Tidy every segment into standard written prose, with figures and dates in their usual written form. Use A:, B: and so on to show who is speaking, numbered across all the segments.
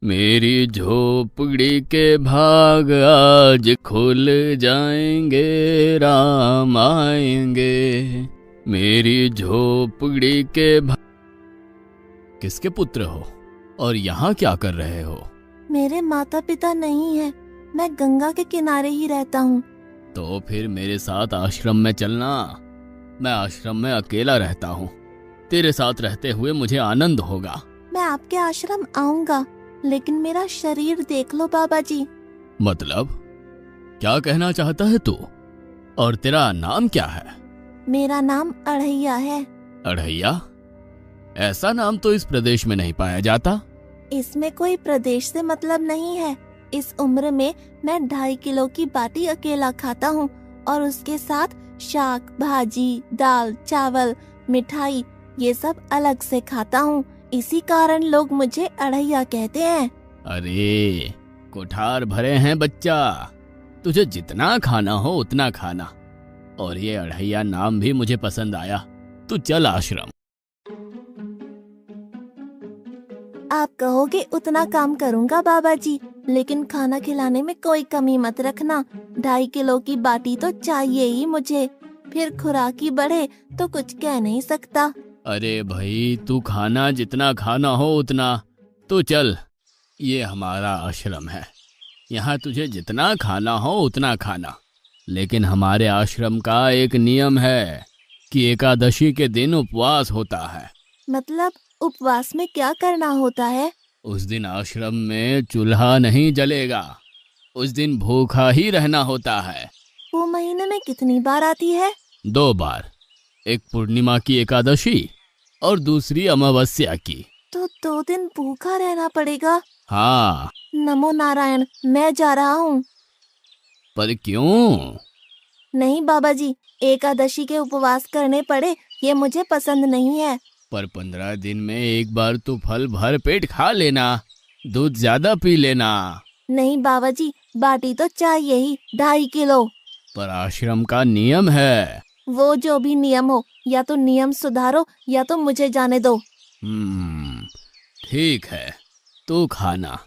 A: मेरी झोपड़ी के भाग आज खुल जाएंगे, राम आएंगे। मेरी झोपड़ी के भाग। किसके पुत्र हो और यहाँ क्या कर रहे हो?
B: मेरे माता पिता नहीं है, मैं गंगा के किनारे ही रहता हूँ।
A: तो फिर मेरे साथ आश्रम में चलना। मैं आश्रम में अकेला रहता हूँ। तेरे साथ रहते हुए मुझे आनंद होगा।
B: मैं आपके आश्रम आऊंगा, लेकिन मेरा शरीर देख लो बाबा जी।
A: मतलब क्या कहना चाहता है तू? और तेरा नाम क्या है?
B: मेरा नाम अढ़ैया है।
A: अढ़ैया? ऐसा नाम तो इस प्रदेश में नहीं पाया जाता।
B: इसमें कोई प्रदेश से मतलब नहीं है। इस उम्र में मैं 2.5 किलो की बाटी अकेला खाता हूँ और उसके साथ शाक, भाजी, दाल, चावल, मिठाई ये सब अलग से खाता हूँ। इसी कारण लोग मुझे अढ़ैया कहते हैं।
A: अरे कोठार भरे हैं बच्चा, तुझे जितना खाना हो उतना खाना। और ये अढ़ैया नाम भी मुझे पसंद आया। तू चल आश्रम।
B: आप कहोगे उतना काम करूँगा बाबा जी, लेकिन खाना खिलाने में कोई कमी मत रखना। 2.5 किलो की बाटी तो चाहिए ही मुझे, फिर खुराकी बढ़े तो कुछ कह नहीं सकता।
A: अरे भाई तू खाना जितना खाना हो उतना। तो चल, ये हमारा आश्रम है। यहाँ तुझे जितना खाना हो उतना खाना। लेकिन हमारे आश्रम का एक नियम है कि एकादशी के दिन उपवास होता है।
B: मतलब उपवास में क्या करना होता है?
A: उस दिन आश्रम में चूल्हा नहीं जलेगा। उस दिन भूखा ही रहना होता है।
B: वो महीने में कितनी बार आती है?
A: 2 बार। एक पूर्णिमा की एकादशी और दूसरी अमावस्या की।
B: तो 2 दिन भूखा रहना पड़ेगा।
A: हाँ।
B: नमो नारायण, मैं जा रहा हूँ।
A: पर क्यों?
B: नहीं बाबा जी, एकादशी के उपवास करने पड़े ये मुझे पसंद नहीं है।
A: पर 15 दिन में एक बार तो फल भर पेट खा लेना, दूध ज्यादा पी लेना।
B: नहीं बाबा जी, बाटी तो चाहिए ही 2.5 किलो।
A: पर आश्रम का नियम है।
B: वो जो भी नियम हो, या तो नियम सुधारो या तो मुझे जाने दो।
A: ठीक है, तू खाना,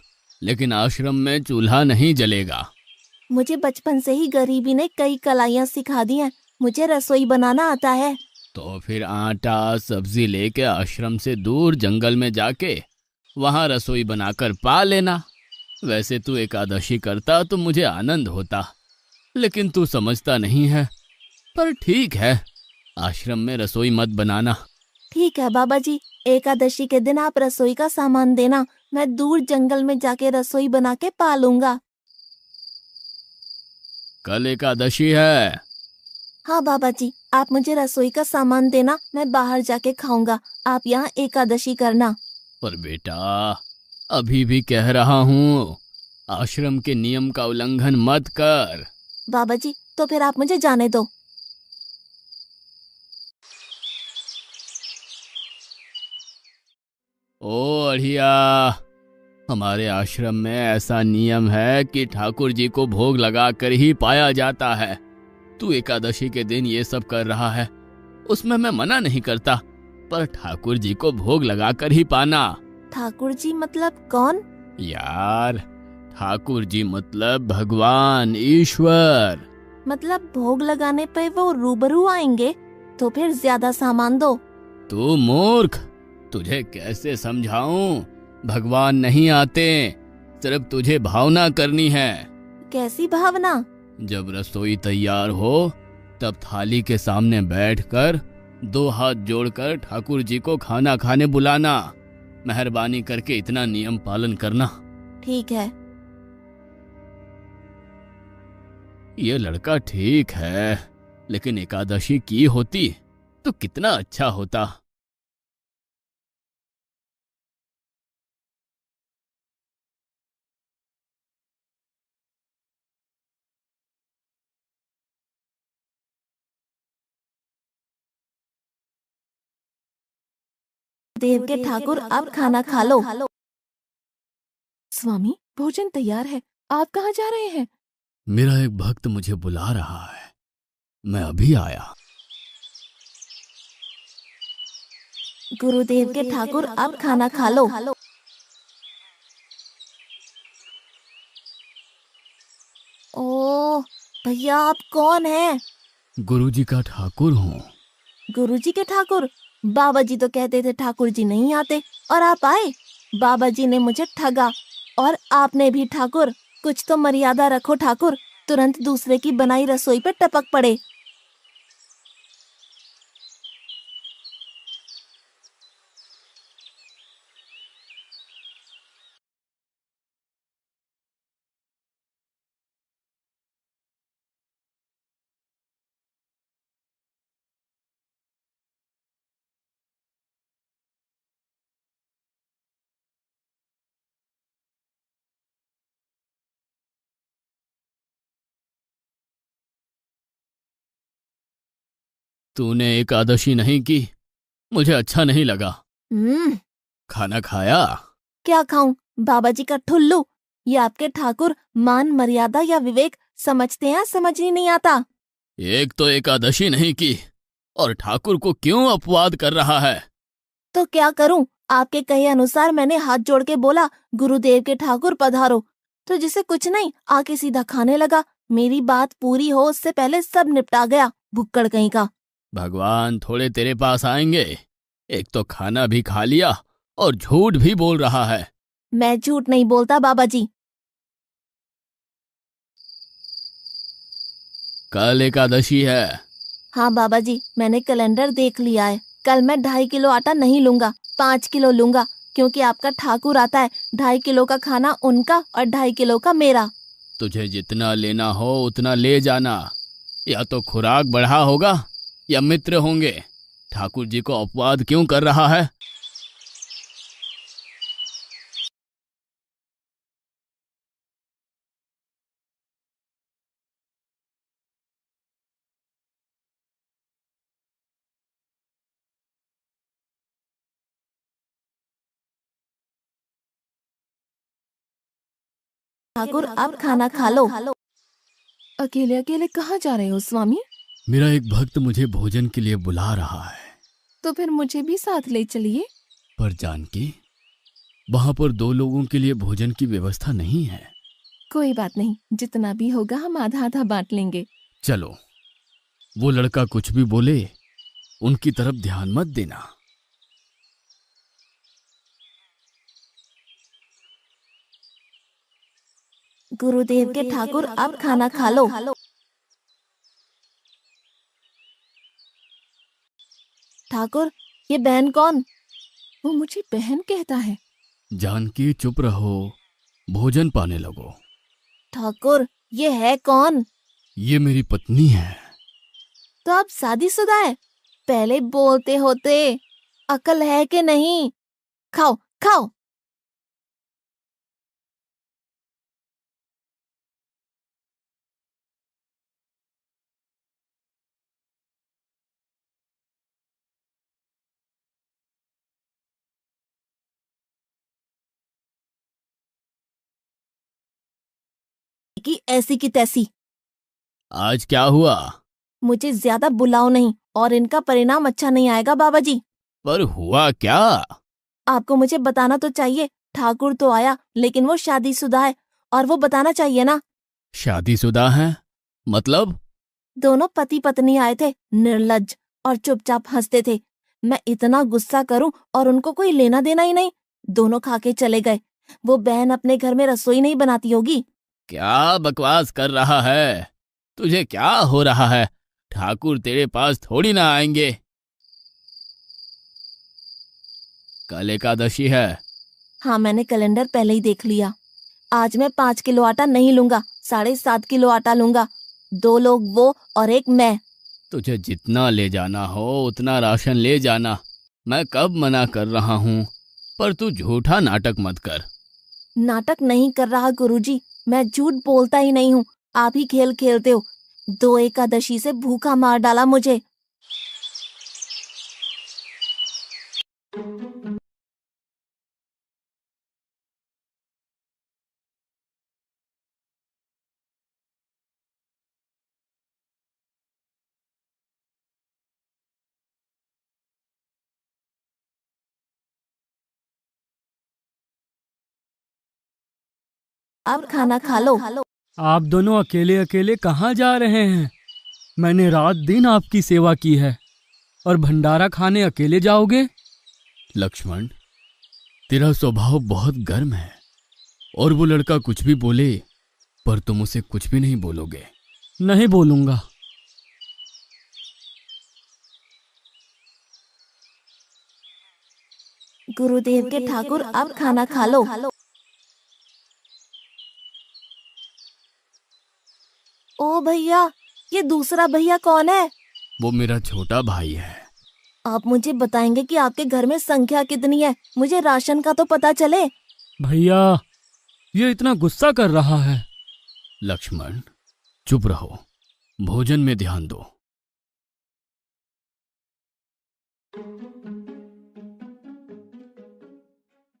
A: लेकिन आश्रम में चूल्हा नहीं जलेगा।
B: मुझे बचपन से ही गरीबी ने कई कलाइयाँ सिखा दी हैं। मुझे रसोई बनाना आता है।
A: तो फिर आटा सब्जी लेके आश्रम से दूर जंगल में जाके वहां रसोई बनाकर पा लेना। वैसे तू एकादशी करता तो मुझे आनंद होता, लेकिन तू समझता नहीं है। पर ठीक है, आश्रम में रसोई मत बनाना।
B: ठीक है बाबा जी, एकादशी के दिन आप रसोई का सामान देना, मैं दूर जंगल में जाके रसोई बना के पा लूंगा।
A: कल एकादशी है।
B: हाँ बाबा जी, आप मुझे रसोई का सामान देना, मैं बाहर जाके खाऊंगा। आप यहाँ एकादशी करना।
A: पर बेटा, अभी भी कह रहा हूँ, आश्रम के नियम का उल्लंघन मत कर।
B: बाबा जी, तो फिर आप मुझे जाने दो।
A: ओ अढ़िया, हमारे आश्रम में ऐसा नियम है कि ठाकुर जी को भोग लगा कर ही पाया जाता है। तू एकादशी के दिन ये सब कर रहा है, उसमें मैं मना नहीं करता, पर ठाकुर जी को भोग लगा कर ही पाना।
B: ठाकुर जी मतलब कौन?
A: यार, ठाकुर जी मतलब भगवान ईश्वर।
B: मतलब भोग लगाने पे वो रूबरू आएंगे? तो फिर ज्यादा सामान दो।
A: तू मूर्ख, तुझे कैसे समझाऊं? भगवान नहीं आते, सिर्फ तुझे भावना करनी है।
B: कैसी भावना?
A: जब रसोई तैयार हो तब थाली के सामने बैठकर 2 हाथ जोड़कर ठाकुर जी को खाना खाने बुलाना। मेहरबानी करके इतना नियम पालन करना।
B: ठीक है।
A: ये लड़का ठीक है, लेकिन एकादशी की होती तो कितना अच्छा होता।
B: देव के ठाकुर, आप खाना खा लो। स्वामी, भोजन तैयार है, आप कहाँ जा रहे हैं?
A: मेरा एक भक्त मुझे बुला रहा है, मैं अभी आया।
B: गुरुदेव के ठाकुर, आप खाना खा लो। ओह भैया, आप कौन हैं?
A: गुरुजी का ठाकुर हूँ।
B: गुरुजी के ठाकुर? बाबा जी तो कहते थे ठाकुर जी नहीं आते, और आप आए। बाबा जी ने मुझे ठगा, और आपने भी ठाकुर। कुछ तो मर्यादा रखो ठाकुर, तुरंत दूसरे की बनाई रसोई पे टपक पड़े।
A: तूने एकादशी नहीं की, मुझे अच्छा नहीं लगा।
B: हम्म।
A: खाना खाया?
B: क्या खाऊं? बाबा जी का ठुल्लू। ये आपके ठाकुर मान मर्यादा या विवेक समझते हैं, समझ ही नहीं आता।
A: एक तो एकादशी नहीं की और ठाकुर को क्यों अपवाद कर रहा है?
B: तो क्या करूं? आपके कहे अनुसार मैंने हाथ जोड़ के बोला, गुरुदेव के ठाकुर पधारो। तो जिसे कुछ नहीं, आके सीधा खाने लगा। मेरी बात पूरी हो उससे पहले सब निपटा गया, भुक्कड़ कहीं का।
A: भगवान थोड़े तेरे पास आएंगे। एक तो खाना भी खा लिया और झूठ भी बोल रहा है।
B: मैं झूठ नहीं बोलता बाबा जी।
A: कल एकादशी है।
B: हाँ बाबा जी, मैंने कैलेंडर देख लिया है। कल मैं 2.5 किलो आटा नहीं लूंगा, 5 किलो लूंगा। क्योंकि आपका ठाकुर आता है, 2.5 किलो का खाना उनका और 2.5 किलो का मेरा।
A: तुझे जितना लेना हो उतना ले जाना। या तो खुराक बढ़ा होगा या मित्र होंगे। ठाकुर जी को अपवाद क्यों कर रहा है?
B: ठाकुर आप खाना खा लो। अकेले अकेले कहाँ जा रहे हो स्वामी?
A: मेरा एक भक्त मुझे भोजन के लिए बुला रहा है।
B: तो फिर मुझे भी साथ ले चलिए।
A: पर जानकी, वहां पर 2 लोगों के लिए भोजन की व्यवस्था नहीं है।
B: कोई बात नहीं, जितना भी होगा हम आधा आधा बांट लेंगे।
A: चलो, वो लड़का कुछ भी बोले उनकी तरफ ध्यान मत देना।
B: गुरुदेव के ठाकुर आप खाना खा लो। ठाकुर, ये बहन कौन? वो मुझे बहन कहता है।
A: जानकी चुप रहो, भोजन पाने लगो।
B: ठाकुर, ये है कौन?
A: ये मेरी पत्नी है।
B: तो आप शादीशुदा है? पहले बोलते होते। अकल है कि नहीं? खाओ खाओ। की ऐसी की तैसी।
A: आज क्या हुआ?
B: मुझे ज्यादा बुलाओ नहीं, और इनका परिणाम अच्छा नहीं आएगा बाबा जी।
A: पर हुआ क्या?
B: आपको मुझे बताना तो चाहिए। ठाकुर तो आया, लेकिन वो शादीशुदा है, और वो बताना चाहिए ना।
A: शादीशुदा है? मतलब?
B: दोनों पति पत्नी आए थे, निर्लज्ज, और चुपचाप हंसते थे। मैं इतना गुस्सा करूं और उनको कोई लेना देना ही नहीं। दोनों खा के चले गए। वो बहन अपने घर में रसोई नहीं बनाती होगी।
A: क्या बकवास कर रहा है? तुझे क्या हो रहा है? ठाकुर तेरे पास थोड़ी ना आएंगे। कल एकादशी है।
B: हाँ, मैंने कैलेंडर पहले ही देख लिया। आज मैं 5 किलो आटा नहीं लूंगा, 7.5 किलो आटा लूंगा। 2 लोग वो और एक मैं।
A: तुझे जितना ले जाना हो उतना राशन ले जाना। मैं कब मना कर रहा हूँ। पर तू झूठा नाटक मत कर।
B: नाटक नहीं कर रहा गुरुजी, मैं झूठ बोलता ही नहीं हूँ। आप ही खेल खेलते हो। 2 एकादशी से भूखा मार डाला मुझे। आप खाना खा लो।
C: आप दोनों अकेले अकेले कहाँ जा रहे हैं? मैंने रात दिन आपकी सेवा की है और भंडारा खाने अकेले जाओगे?
A: लक्ष्मण, तेरा स्वभाव बहुत गर्म है और वो लड़का कुछ भी बोले पर तुम उसे कुछ भी नहीं बोलोगे।
C: नहीं बोलूंगा।
B: गुरुदेव के ठाकुर, अब खाना खा लो। ओ भैया, ये दूसरा भैया कौन है?
A: वो मेरा छोटा भाई है।
B: आप मुझे बताएंगे कि आपके घर में संख्या कितनी है? मुझे राशन का तो पता चले।
C: भैया, ये इतना गुस्सा कर रहा है।
A: लक्ष्मण, चुप रहो, भोजन में ध्यान दो।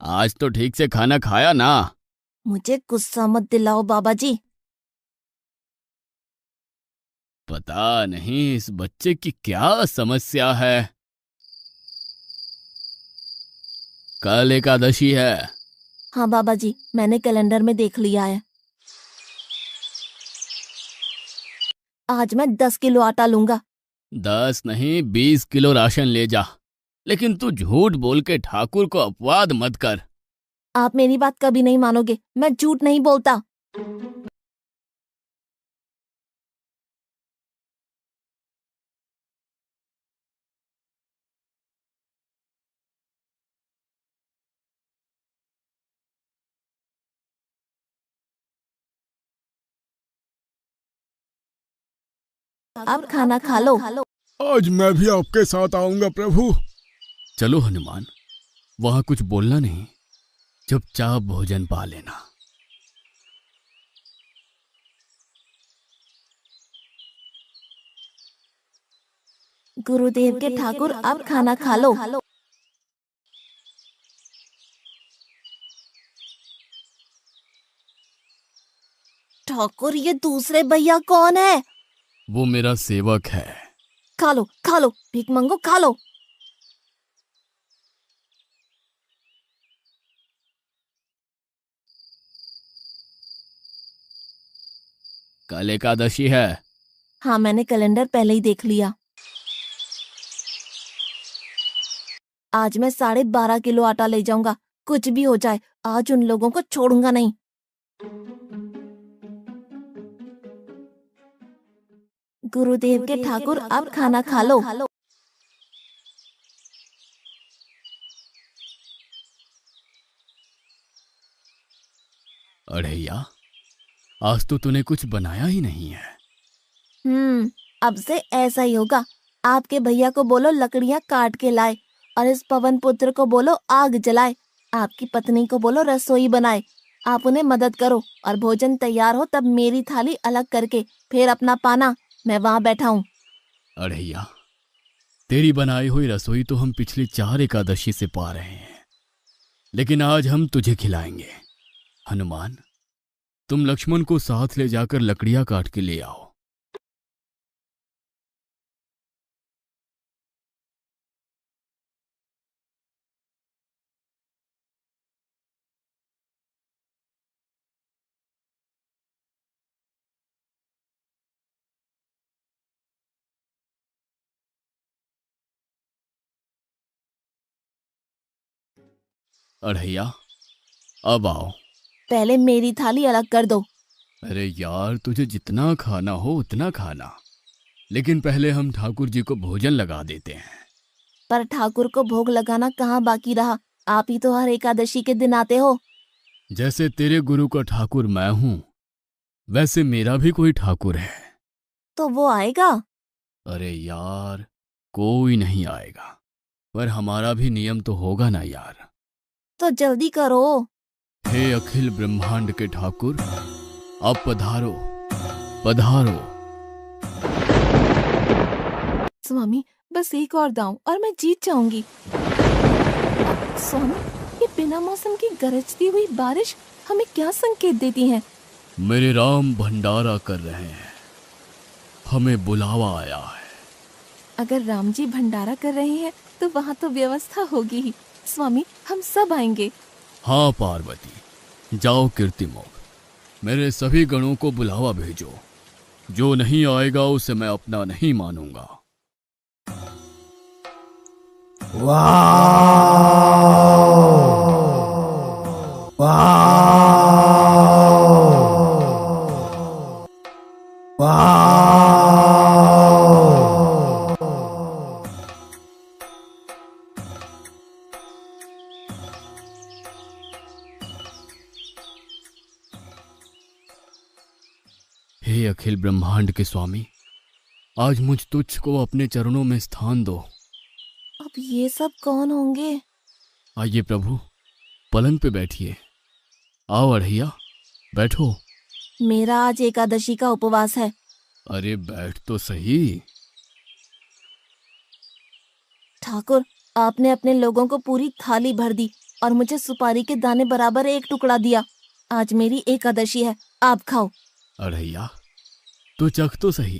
A: आज तो ठीक से खाना खाया ना?
B: मुझे गुस्सा मत दिलाओ बाबा जी।
A: पता नहीं इस बच्चे की क्या समस्या है। कल एकादशी है।
B: हाँ बाबा जी, मैंने कैलेंडर में देख लिया है। आज मैं 10 किलो आटा लूंगा।
A: 10 नहीं 20 किलो राशन ले जा, लेकिन तू झूठ बोल के ठाकुर को अपवाद मत कर।
B: आप मेरी बात कभी नहीं मानोगे, मैं झूठ नहीं बोलता। अब खाना खा लो।
D: आज मैं भी आपके साथ आऊंगा प्रभु।
A: चलो हनुमान, वहां कुछ बोलना नहीं, चुपचाप भोजन पा लेना।
B: गुरुदेव के ठाकुर, अब खाना खा लो। ठाकुर, ये दूसरे भैया कौन है?
A: वो मेरा सेवक है।
B: खा लो, भीख मंगो, खा लो।
A: कल एकादशी है।
B: हाँ, मैंने कैलेंडर पहले ही देख लिया। आज मैं 12.5 किलो आटा ले जाऊंगा। कुछ भी हो जाए, आज उन लोगों को छोड़ूंगा नहीं। गुरुदेव के ठाकुर, अब खाना खा लो।
A: अढ़ैया, आज तो तूने कुछ बनाया ही नहीं है।
B: अब से ऐसा ही होगा। आपके भैया को बोलो लकड़ियां काट के लाए और इस पवन पुत्र को बोलो आग जलाए। आपकी पत्नी को बोलो रसोई बनाए। आप उन्हें मदद करो और भोजन तैयार हो तब मेरी थाली अलग करके फिर अपना पाना, मैं वहां बैठा हूँ।
A: अढ़ैया, तेरी बनाई हुई रसोई तो हम पिछली 4 एकादशी से पा रहे हैं, लेकिन आज हम तुझे खिलाएंगे। हनुमान, तुम लक्ष्मण को साथ ले जाकर लकड़ियां काट के ले आओ। अढ़ैया, अब आओ।
B: पहले मेरी थाली अलग कर दो।
A: अरे यार, तुझे जितना खाना हो उतना खाना, लेकिन पहले हम ठाकुर जी को भोजन लगा देते हैं।
B: पर ठाकुर को भोग लगाना कहाँ बाकी रहा? आप ही तो हर एकादशी के दिन आते हो।
A: जैसे तेरे गुरु का ठाकुर मैं हूं, वैसे मेरा भी कोई ठाकुर है।
B: तो वो आएगा?
A: अरे यार, कोई नहीं आएगा, पर हमारा भी नियम तो होगा ना यार।
B: तो जल्दी करो।
A: हे अखिल ब्रह्मांड के ठाकुर, अब पधारो पधारो।
B: स्वामी, बस एक और दांव और मैं जीत जाऊंगी। स्वामी, ये बिना मौसम की गरजती हुई बारिश हमें क्या संकेत देती है?
A: मेरे राम भंडारा कर रहे हैं, हमें बुलावा आया है।
B: अगर राम जी भंडारा कर रहे हैं तो वहाँ तो व्यवस्था होगी ही। स्वामी, हम सब आएंगे।
A: हाँ पार्वती, जाओ कीर्तिमोग, मेरे सभी गणों को बुलावा भेजो। जो नहीं आएगा उसे मैं अपना नहीं मानूंगा। हे अखिल ब्रह्मांड के स्वामी, आज मुझ तुच्छ को अपने चरणों में स्थान दो।
B: अब ये सब कौन होंगे?
A: आइए प्रभु, पलंग पे बैठिए। आओ अढ़ैया, बैठो।
B: मेरा आज एकादशी का उपवास है।
A: अरे बैठ तो सही।
B: ठाकुर, आपने अपने लोगों को पूरी थाली भर दी और मुझे सुपारी के दाने बराबर एक टुकड़ा दिया। आज मेरी एकादशी है, आप खाओ।
A: अढ़ैया, तो चख तो सही।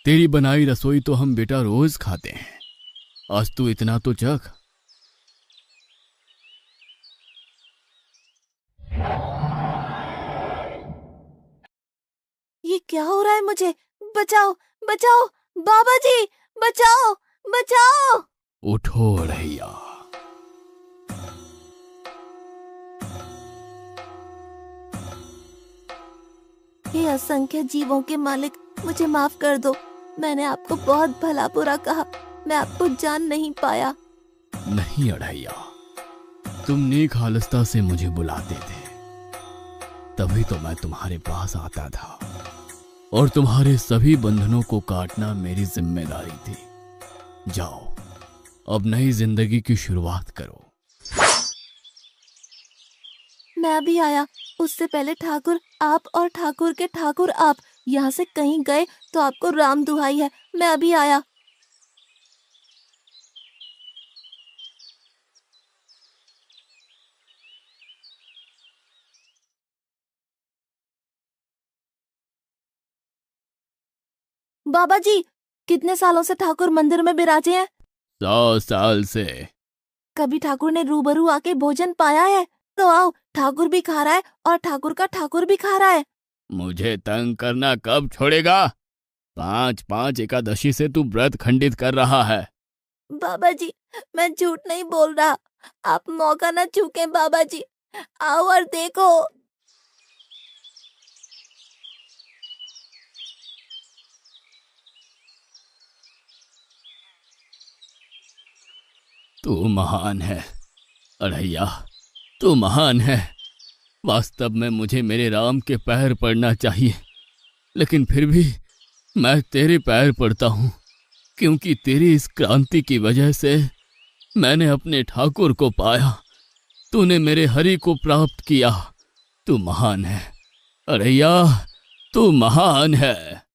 A: तेरी बनाई रसोई तो हम बेटा रोज खाते हैं, आज तू इतना तो चख।
B: ये क्या हो रहा है मुझे? बचाओ बचाओ, बाबा जी बचाओ बचाओ।
A: उठो अढ़ैया।
B: हे असंख्य जीवों के मालिक, मुझे माफ कर दो। मैंने आपको बहुत भला बुरा कहा, मैं आपको जान नहीं पाया।
A: नहीं अढ़ैया, तुम नेक हालस्ता से मुझे बुलाते थे, तभी तो मैं तुम्हारे पास आता था, और तुम्हारे सभी बंधनों को काटना मेरी जिम्मेदारी थी। जाओ, अब नई जिंदगी की शुरुआत करो।
B: मैं भी आया। उससे पहले ठाकुर आप और ठाकुर के ठाकुर आप यहाँ से कहीं गए तो आपको राम दुहाई है, मैं अभी आया। बाबा जी, कितने सालों से ठाकुर मंदिर में विराजे हैं?
A: 100 साल से।
B: कभी ठाकुर ने रूबरू आके भोजन पाया है? तो आओ, ठाकुर भी खा रहा है और ठाकुर का ठाकुर भी खा रहा है।
A: मुझे तंग करना कब छोड़ेगा? 5-5 एकादशी से तू व्रत खंडित कर रहा है।
B: बाबा जी, मैं झूठ नहीं बोल रहा, आप मौका न चूके बाबा जी, आओ और देखो।
A: तू महान है अढ़ैया, तू महान है। वास्तव में मुझे मेरे राम के पैर पड़ना चाहिए, लेकिन फिर भी मैं तेरे पैर पड़ता हूँ, क्योंकि तेरी इस क्रांति की वजह से मैंने अपने ठाकुर को पाया। तूने मेरे हरि को प्राप्त किया। तू महान है अढ़ैया, तू महान है।